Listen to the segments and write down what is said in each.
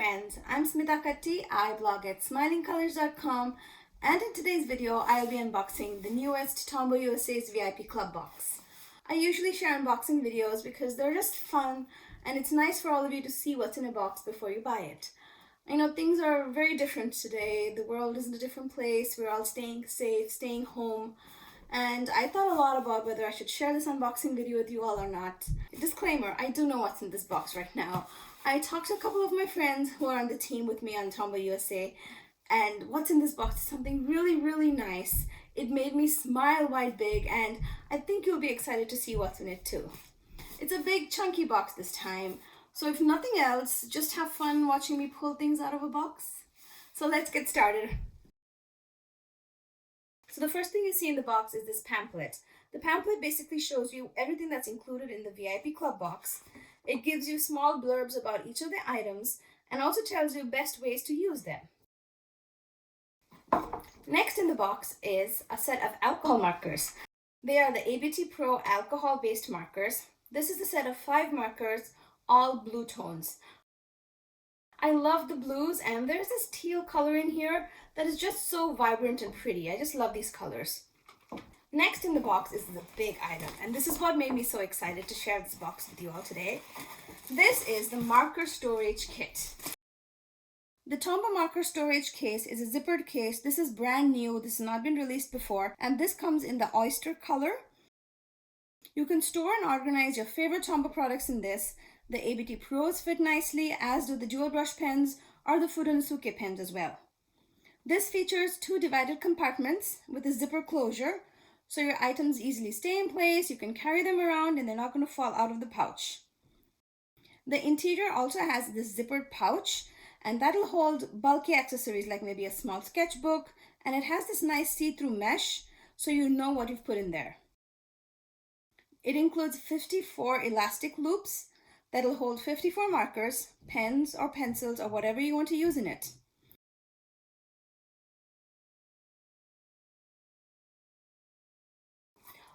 friends, I'm Smita Katti. I blog at smilingcolors.com, and in today's video I'll be unboxing the newest Tombow USA's VIP Club box. I usually share unboxing videos because they're just fun and it's nice for all of you to see what's in a box before you buy it. I know things are very different today. The world is in a different place. We're all staying safe, staying home. And I thought a lot about whether I should share this unboxing video with you all or not. Disclaimer, I do know what's in this box right now. I talked to a couple of my friends who are on the team with me on Tombow USA, and what's in this box is something really nice. It made me smile wide big, and I think you'll be excited to see what's in it too. It's a big chunky box this time, so if nothing else, just have fun watching me pull things out of a box. So let's get started. So the first thing you see in the box is this pamphlet. The pamphlet basically shows you everything that's included in the VIP Club box. It gives you small blurbs about each of the items and also tells you best ways to use them. Next in the box is a set of alcohol markers. They are the ABT Pro alcohol-based markers. This is a set of 5 markers, all blue tones. I love the blues, and there's this teal color in here that is just so vibrant and pretty. I just love these colors. Next in the box is the big item, and this is what made me so excited to share this box with you all today. This is the marker storage kit. The Tombow marker storage case is a zippered case. This is brand new. This has not been released before, and this comes in the oyster color. You can store and organize your favorite Tombow products in this. The ABT Pros fit nicely, as do the jewel brush pens or the Furonsuke pens as well. This features 2 divided compartments with a zipper closure, so your items easily stay in place. You can carry them around and they're not going to fall out of the pouch. The interior also has this zippered pouch, and that'll hold bulky accessories like maybe a small sketchbook, and it has this nice see-through mesh so you know what you've put in there. It includes 54 elastic loops that'll hold 54 markers, pens or pencils or whatever you want to use in it.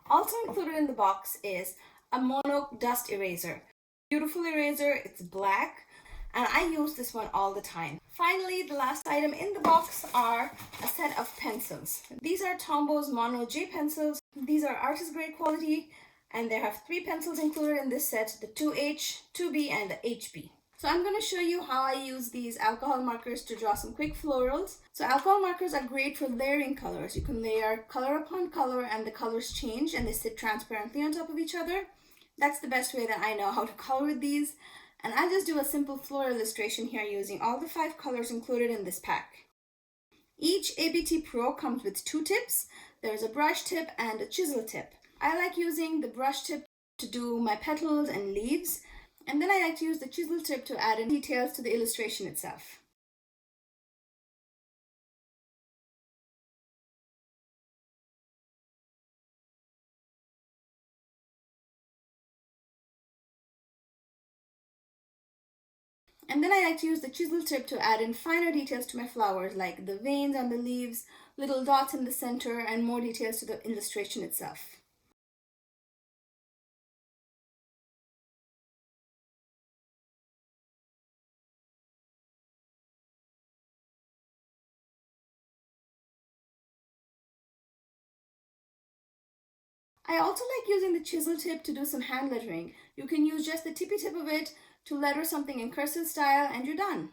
Also included in the box is a mono dust eraser. Beautiful eraser, it's black, and I use this one all the time. Finally, the last item in the box are a set of pencils. These are Tombow's Mono J pencils. These are artist grade quality, and they have 3 pencils included in this set, the 2H, 2B, and the HB. So I'm going to show you how I use these alcohol markers to draw some quick florals. So alcohol markers are great for layering colors. You can layer color upon color and the colors change and they sit transparently on top of each other. That's the best way that I know how to color with these. And I just do a simple floral illustration here using all the 5 colors included in this pack. Each ABT Pro comes with 2 tips. There's a brush tip and a chisel tip. I like using the brush tip to do my petals and leaves, and then I like to use the chisel tip to add in details to the illustration itself. And then I like to use the chisel tip to add in finer details to my flowers, like the veins on the leaves, little dots in the center, and more details to the illustration itself. I also like using the chisel tip to do some hand lettering. You can use just the tippy tip of it to letter something in cursive style and you're done.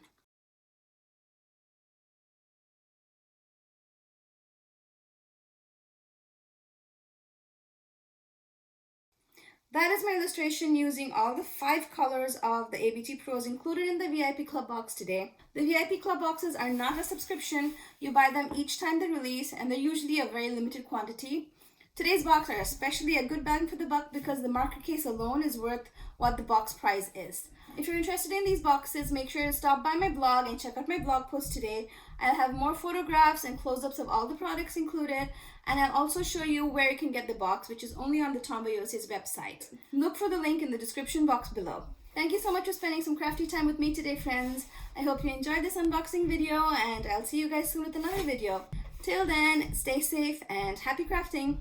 That is my illustration using all the 5 colors of the ABT Pros included in the VIP Club box today. The VIP Club boxes are not a subscription. You buy them each time they release, and they're usually a very limited quantity. Today's box are especially a good bang for the buck because the marker case alone is worth what the box price is. If you're interested in these boxes, make sure to stop by my blog and check out my blog post today. I'll have more photographs and close-ups of all the products included, and I'll also show you where you can get the box, which is only on the Tombow USA's website. Look for the link in the description box below. Thank you so much for spending some crafty time with me today, friends. I hope you enjoyed this unboxing video, and I'll see you guys soon with another video. Till then, stay safe and happy crafting!